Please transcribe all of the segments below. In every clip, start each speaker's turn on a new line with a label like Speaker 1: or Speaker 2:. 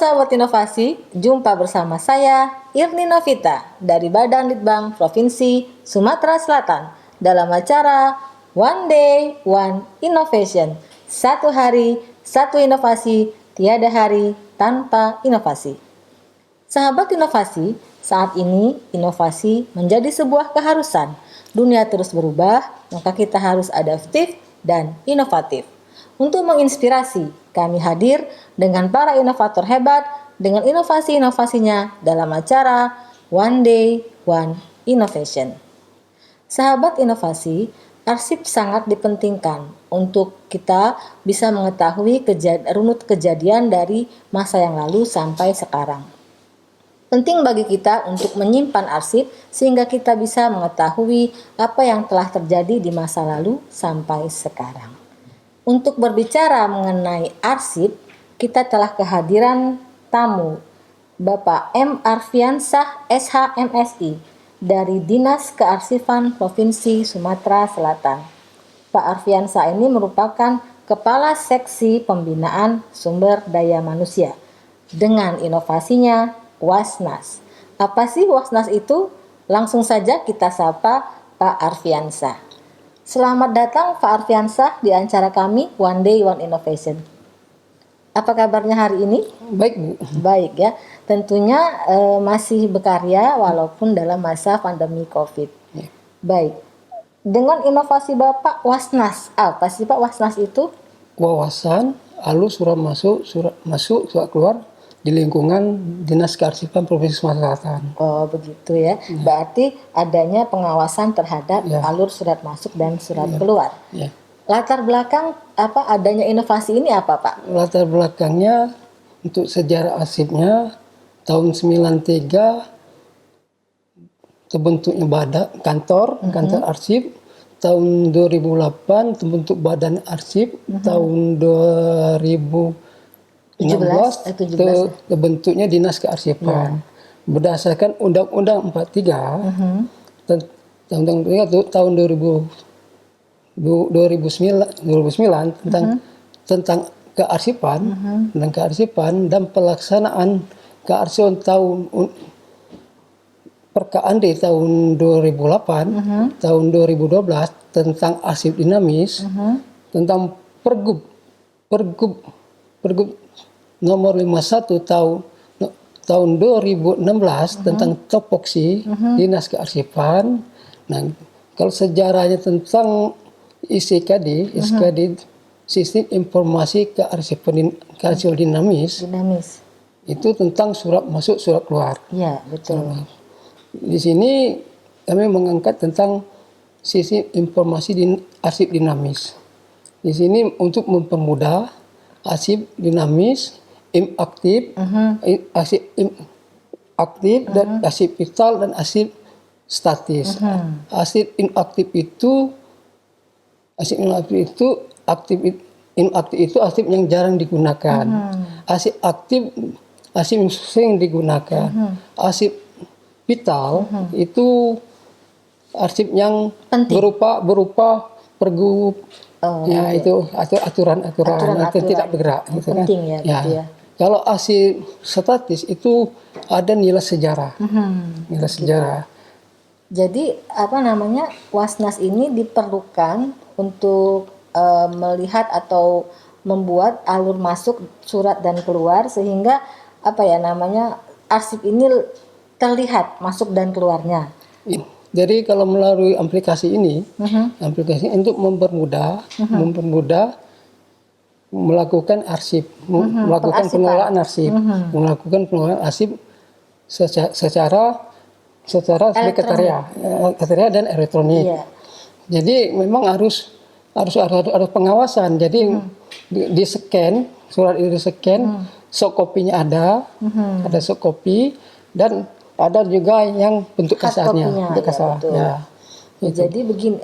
Speaker 1: sahabat inovasi, jumpa bersama saya Irni Novita dari Badan Litbang Provinsi Sumatera Selatan dalam acara One Day One Innovation. Satu hari, satu inovasi, tiada hari tanpa inovasi. Sahabat inovasi, saat ini inovasi menjadi sebuah keharusan. Dunia terus berubah, maka kita harus adaptif dan inovatif. Untuk menginspirasi, kami hadir dengan para inovator hebat dengan inovasi-inovasinya dalam acara One Day One Innovation. Sahabat inovasi, arsip sangat dipentingkan untuk kita bisa mengetahui runut kejadian dari masa yang lalu sampai sekarang. Penting bagi kita untuk menyimpan arsip sehingga kita bisa mengetahui apa yang telah terjadi di masa lalu sampai sekarang. Untuk berbicara mengenai arsip, kita telah kehadiran tamu Bapak M. Arfiansah SH.MSI dari Dinas Kearsifan Provinsi Sumatera Selatan. Pak Arfiansah ini merupakan Kepala Seksi Pembinaan Sumber Daya Manusia dengan inovasinya Wasnas. Apa sih Wasnas itu? Langsung saja kita sapa Pak Arfiansah. Selamat datang Pak Arfiansah di acara kami One Day One Innovation. Apa kabarnya hari ini?
Speaker 2: Baik, Bu.
Speaker 1: Baik ya. Tentunya masih berkarya walaupun dalam masa pandemi COVID.
Speaker 2: Ya.
Speaker 1: Baik. Dengan inovasi Bapak Wasnas, apa sih Pak Wasnas itu?
Speaker 2: Wawasan, alus surat masuk, surat keluar di lingkungan Dinas Kearsifan Provinsi Sumatera Selatan.
Speaker 1: Oh begitu ya. Berarti adanya pengawasan terhadap alur surat masuk dan surat keluar.
Speaker 2: Ya.
Speaker 1: Latar belakang apa adanya inovasi ini apa Pak?
Speaker 2: Latar belakangnya untuk sejarah arsipnya tahun 93 terbentuknya kantor arsip. Tahun 2008 terbentuk badan arsip. Tahun 2016 terbentuknya Dinas Kearsifan. Berdasarkan Undang-Undang 43 tahun 2009 tentang kearsipan dan pelaksanaan kearsipan Perka-Andi tahun 2008 tahun 2012 tentang arsip dinamis tentang Pergub nomor 51 tahun 2016 tentang topoksi Dinas Kearsifan. Nah, kalau sejarahnya tentang SIKD Sistem Informasi Kearsipan Dinamis itu tentang surat masuk surat keluar.
Speaker 1: Ya, betul.
Speaker 2: Di sini kami mengangkat tentang sistem informasi arsip dinamis. Di sini untuk mempermudah arsip dinamis, aktif, arsip aktif dan arsip vital dan arsip statis. Arsip inaktif itu arsip yang jarang digunakan. Arsip aktif arsip yang sering digunakan. Arsip vital itu arsip yang berupa pergub. Itu aturan yang tidak bergerak.
Speaker 1: Itu penting ya. Gitu ya.
Speaker 2: Kalau arsip statis itu ada nilai sejarah. Nilai sejarah.
Speaker 1: Jadi Wasnas ini diperlukan untuk melihat atau membuat alur masuk surat dan keluar sehingga arsip ini terlihat masuk dan keluarnya.
Speaker 2: Jadi kalau melalui aplikasi ini, untuk mempermudah melakukan arsip, melakukan pengelolaan arsip, secara sekretariat dan elektronik. Yeah. Jadi memang harus ada pengawasan. Jadi di scan, surat itu di scan, soft copy-nya ada soft copy dan ada juga yang bentuk kasarnya.
Speaker 1: Jadi begini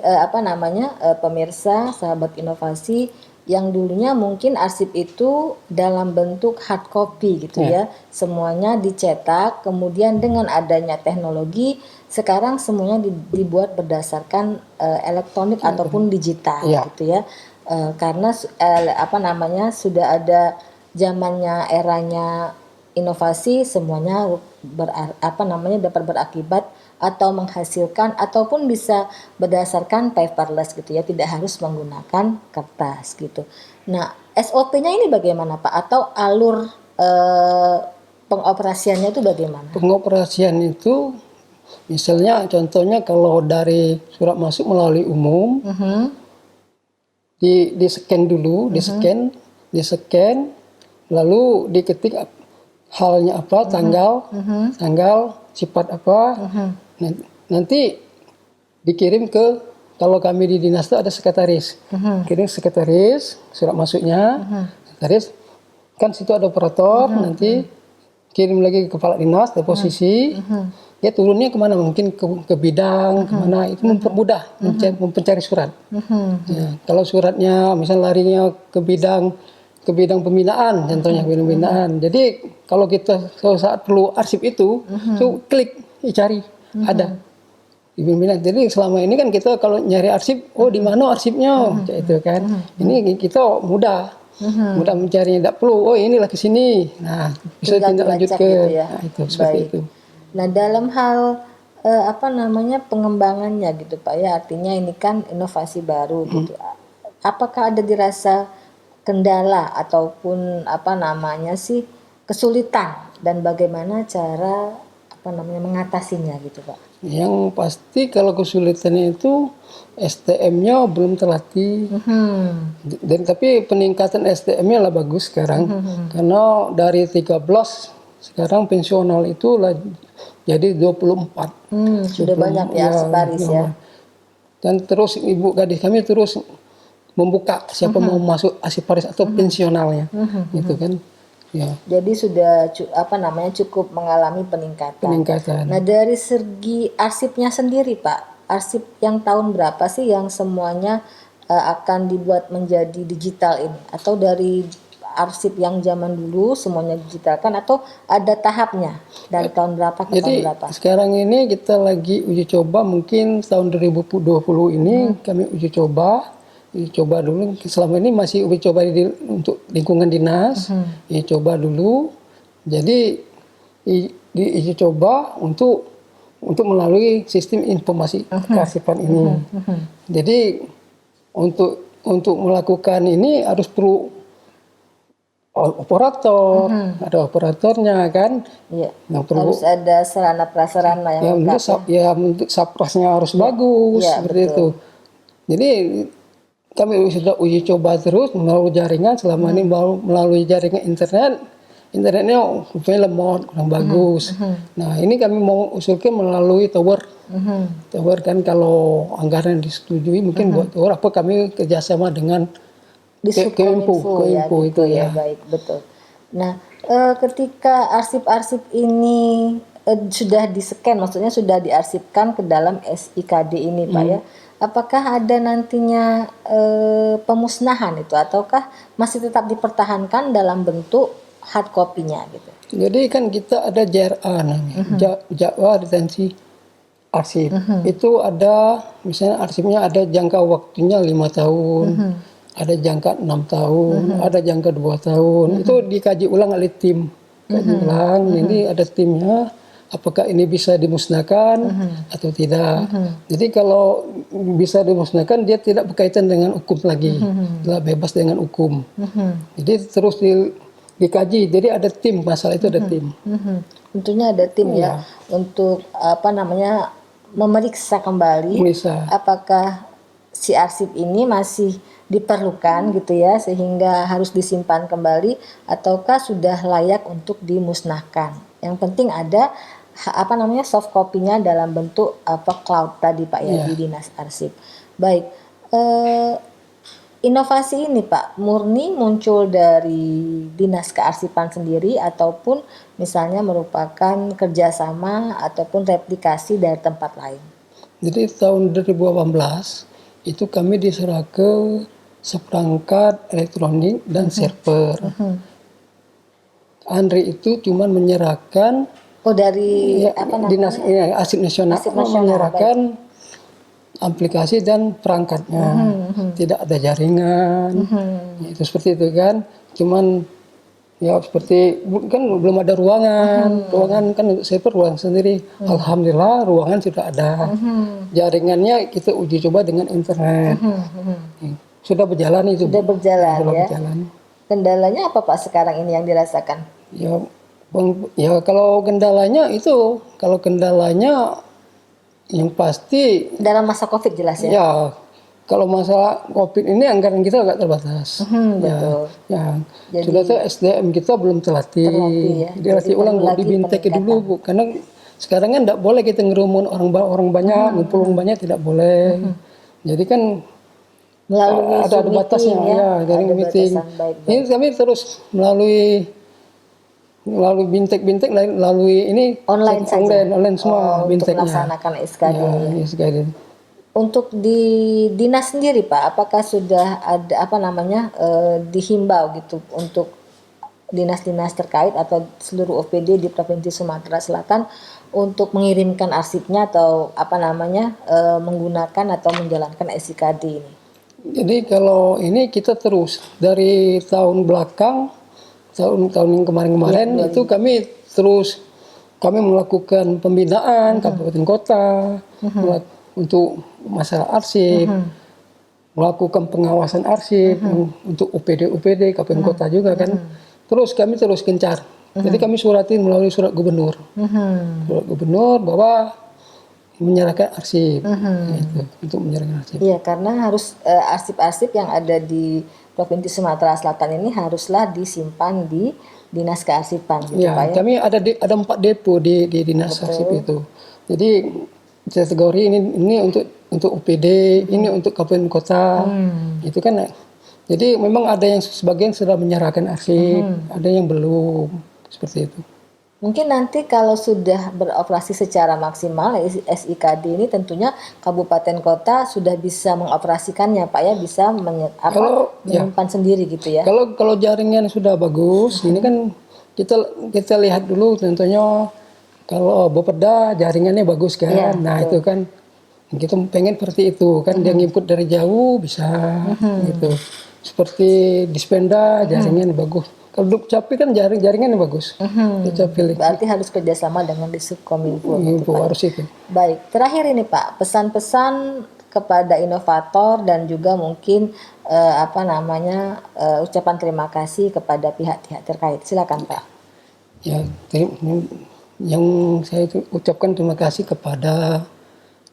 Speaker 1: pemirsa sahabat inovasi yang dulunya mungkin arsip itu dalam bentuk hard copy gitu ya. Semuanya dicetak, kemudian dengan adanya teknologi sekarang semuanya dibuat berdasarkan elektronik ataupun digital gitu ya. Karena sudah ada zamannya eranya inovasi semuanya dapat berakibat atau menghasilkan ataupun bisa berdasarkan paperless gitu ya, tidak harus menggunakan kertas gitu. Nah, SOP-nya ini bagaimana Pak, atau alur pengoperasiannya itu bagaimana?
Speaker 2: Pengoperasian itu misalnya contohnya kalau dari surat masuk melalui umum, di scan dulu, di scan, lalu diketik halnya apa, tanggal, sifat apa, nanti dikirim ke, kalau kami di dinas itu ada sekretaris, kirim sekretaris surat masuknya, sekretaris kan situ ada operator, nanti kirim lagi ke kepala dinas, deposisi, ya turunnya kemana, mungkin ke bidang, kemana, itu mempermudah mencari surat. Ya, kalau suratnya misal larinya ke bidang pembinaan, contohnya bidang pembinaan. Jadi kalau kita saat perlu arsip itu, klik, cari, ada di pembinaan. Jadi selama ini kan kita kalau nyari arsip, oh di mana arsipnya, itu kan. Ini kita mudah mencarinya, tidak perlu, oh inilah ke sini. Nah, bisa tindak lanjut ke
Speaker 1: gitu ya.
Speaker 2: nah, itu seperti
Speaker 1: Baik.
Speaker 2: itu.
Speaker 1: Nah, dalam hal pengembangannya gitu Pak ya, artinya ini kan inovasi baru gitu. Apakah ada dirasa kendala ataupun kesulitan, dan bagaimana cara mengatasinya gitu Pak?
Speaker 2: Yang pasti kalau kesulitannya itu STM-nya belum terlatih. Dan tapi peningkatan STM-nya lah bagus sekarang. Karena dari 13 sekarang pensional itu lah jadi 24.
Speaker 1: Sudah banyak ya arsiparis ya.
Speaker 2: Dan terus ibu gadis kami terus membuka siapa mau masuk arsiparis atau pensionalnya, gitu kan. Ya.
Speaker 1: Jadi sudah cukup mengalami peningkatan. Nah, dari segi arsipnya sendiri Pak, arsip yang tahun berapa sih yang semuanya akan dibuat menjadi digital ini? Atau dari arsip yang zaman dulu semuanya digitalkan, atau ada tahapnya dari tahun berapa ke tahun berapa?
Speaker 2: Jadi sekarang ini kita lagi uji coba, mungkin tahun 2020 ini kami uji coba dulu. Selama ini masih uji coba untuk lingkungan dinas, uji coba dulu. Jadi uji coba untuk melalui sistem informasi kearsipan ini. Jadi untuk melakukan ini harus perlu operator, ada operatornya kan.
Speaker 1: Iya. Harus ada sarana prasarana yang lengkap.
Speaker 2: Untuk saprasnya harus bagus, seperti itu. Jadi kami sudah uji coba terus melalui jaringan, selama ini melalui jaringan internetnya lemot, kurang bagus. Nah, ini kami mau usulkan melalui tower. Tower kan kalau anggaran disetujui mungkin buat tower, apa kami kerjasama dengan
Speaker 1: Kominfo itu ya. Baik, betul. Nah, ketika arsip-arsip ini sudah di-scan, maksudnya sudah diarsipkan ke dalam SIKD ini Pak ya, apakah ada nantinya pemusnahan itu, ataukah masih tetap dipertahankan dalam bentuk hard copy-nya gitu? Jadi
Speaker 2: kan kita ada JRA namanya, jadwal retensi arsip. Itu ada, misalnya arsipnya ada jangka waktunya 5 tahun. Ada jangka 6 tahun, ada jangka 2 tahun. Itu dikaji ulang oleh tim. Ini ada timnya, apakah ini bisa dimusnahkan atau tidak. Jadi kalau bisa dimusnahkan, dia tidak berkaitan dengan hukum lagi. Telah bebas dengan hukum. Jadi terus dikaji. Jadi ada tim, masalah itu ada tim.
Speaker 1: Tentunya ada tim ya, untuk memeriksa kembali apakah si arsip ini masih diperlukan gitu ya, sehingga harus disimpan kembali, ataukah sudah layak untuk dimusnahkan. Yang penting ada soft copy-nya dalam bentuk cloud tadi Pak ya, di dinas arsip. Baik, inovasi ini Pak murni muncul dari dinas kearsipan sendiri, ataupun misalnya merupakan kerjasama ataupun replikasi dari tempat lain?
Speaker 2: Jadi tahun 2018 itu kami diserah ke seperangkat elektronik dan server. Andri itu cuma menyerahkan
Speaker 1: dari
Speaker 2: dinas arsip nasional, menyerahkan aplikasi dan perangkatnya. Tidak ada jaringan. Itu seperti itu kan. Cuman Ya seperti kan belum ada ruangan kan untuk server ruangan sendiri. Alhamdulillah ruangan sudah ada. Jaringannya kita uji coba dengan internet. Sudah berjalan itu.
Speaker 1: Sudah berjalan
Speaker 2: Sudah
Speaker 1: ya.
Speaker 2: berjalan.
Speaker 1: Kendalanya apa Pak sekarang ini yang dirasakan?
Speaker 2: Ya, ya kalau kendalanya yang pasti
Speaker 1: Dalam masa COVID jelas ya?
Speaker 2: ya kalau masalah COVID ini anggaran kita agak terbatas.
Speaker 1: Betul.
Speaker 2: Ya,
Speaker 1: Jadi-
Speaker 2: sudah tuh SDM kita belum terlatih.
Speaker 1: ya.
Speaker 2: Dilatih
Speaker 1: Jadi
Speaker 2: ulang
Speaker 1: perlu
Speaker 2: Bu,
Speaker 1: lagi
Speaker 2: dibintek
Speaker 1: peningkatan.
Speaker 2: dulu Bu, karena sekarang kan tidak boleh kita ngerumun orang banyak, ngumpul orang banyak tidak boleh. Jadi kan
Speaker 1: Melalui
Speaker 2: ada
Speaker 1: Zoom
Speaker 2: batasnya
Speaker 1: meeting
Speaker 2: ya, dari
Speaker 1: ada
Speaker 2: meeting.
Speaker 1: batasan. Baik.
Speaker 2: Ini kami terus melalui bintek-bintek, melalui ini
Speaker 1: Online saja?
Speaker 2: online semua
Speaker 1: Untuk
Speaker 2: binteknya.
Speaker 1: melaksanakan SKD.
Speaker 2: Ya, SKD.
Speaker 1: Untuk di dinas sendiri Pak, apakah sudah ada dihimbau gitu untuk dinas-dinas terkait atau seluruh OPD di Provinsi Sumatera Selatan untuk mengirimkan arsipnya atau menggunakan atau menjalankan SIKD ini?
Speaker 2: Jadi kalau ini kita terus dari tahun belakang, tahun yang kemarin-kemarin itu kami melakukan pembinaan kabupaten kota untuk masalah arsip, melakukan pengawasan arsip untuk UPD kabupaten kota juga kan. Terus kami terus gencar. Jadi kami suratin melalui surat gubernur, bahwa menyerahkan arsip, gitu, untuk menyerahkan arsip.
Speaker 1: Iya, karena harus arsip-arsip yang ada di Provinsi Sumatera Selatan ini haruslah disimpan di Dinas Kearsipan gitu
Speaker 2: Ya,
Speaker 1: Pak ya.
Speaker 2: kami ada 4 depo di dinas arsip itu. Jadi kategori ini untuk UPD, ini untuk kabupaten kota, itu kan. Jadi memang ada yang sebagian sudah menyerahkan arsip, ada yang belum, seperti itu.
Speaker 1: Mungkin nanti kalau sudah beroperasi secara maksimal SIKD ini tentunya kabupaten kota sudah bisa mengoperasikannya Pak ya, bisa menyimpan sendiri gitu ya.
Speaker 2: Kalau jaringan sudah bagus, ini kan kita lihat dulu tentunya kalau Bapeda jaringannya bagus kan.
Speaker 1: Iya,
Speaker 2: Nah,
Speaker 1: betul.
Speaker 2: itu kan kita pengen seperti itu kan, dia nginput dari jauh bisa gitu. Seperti Dispenda jaringan bagus. Kalau Dukcapil kan jaringannya bagus. Dukcapil
Speaker 1: Berarti harus kerjasama dengan Disubkominfo.
Speaker 2: info harus itu.
Speaker 1: Baik, terakhir ini Pak, pesan-pesan kepada inovator dan juga mungkin ucapan terima kasih kepada pihak-pihak terkait. Silakan Pak.
Speaker 2: Ya, yang saya ucapkan terima kasih kepada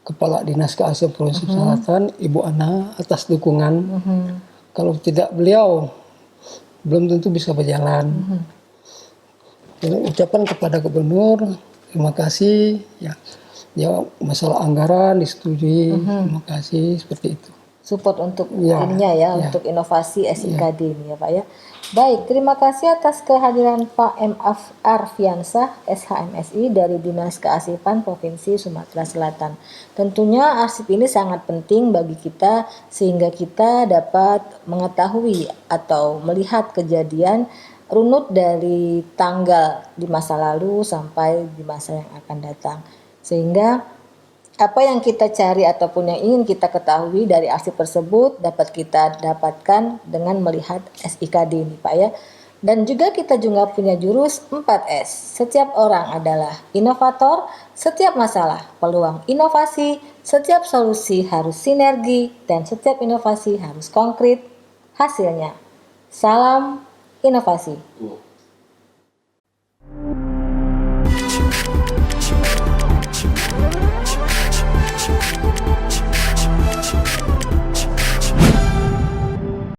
Speaker 2: Kepala Dinas Kearsipan Provinsi Selatan, Ibu Ana, atas dukungan. Kalau tidak beliau, belum tentu bisa berjalan. Jadi, ucapan kepada Gubernur, terima kasih. Ya masalah anggaran disetujui, terima kasih, seperti itu.
Speaker 1: Support untuk
Speaker 2: Ya,
Speaker 1: ininya ya, untuk inovasi SIKD ini ya Pak ya. Baik, terima kasih atas kehadiran Pak M. Arfiansah, SHMSI dari Dinas Kearsipan Provinsi Sumatera Selatan. Tentunya arsip ini sangat penting bagi kita sehingga kita dapat mengetahui atau melihat kejadian runut dari tanggal di masa lalu sampai di masa yang akan datang. Sehingga apa yang kita cari ataupun yang ingin kita ketahui dari arsip tersebut dapat kita dapatkan dengan melihat SIKD ini Pak ya. Dan juga kita juga punya jurus 4S. Setiap orang adalah inovator, setiap masalah peluang inovasi, setiap solusi harus sinergi, dan setiap inovasi harus konkret hasilnya. Salam inovasi.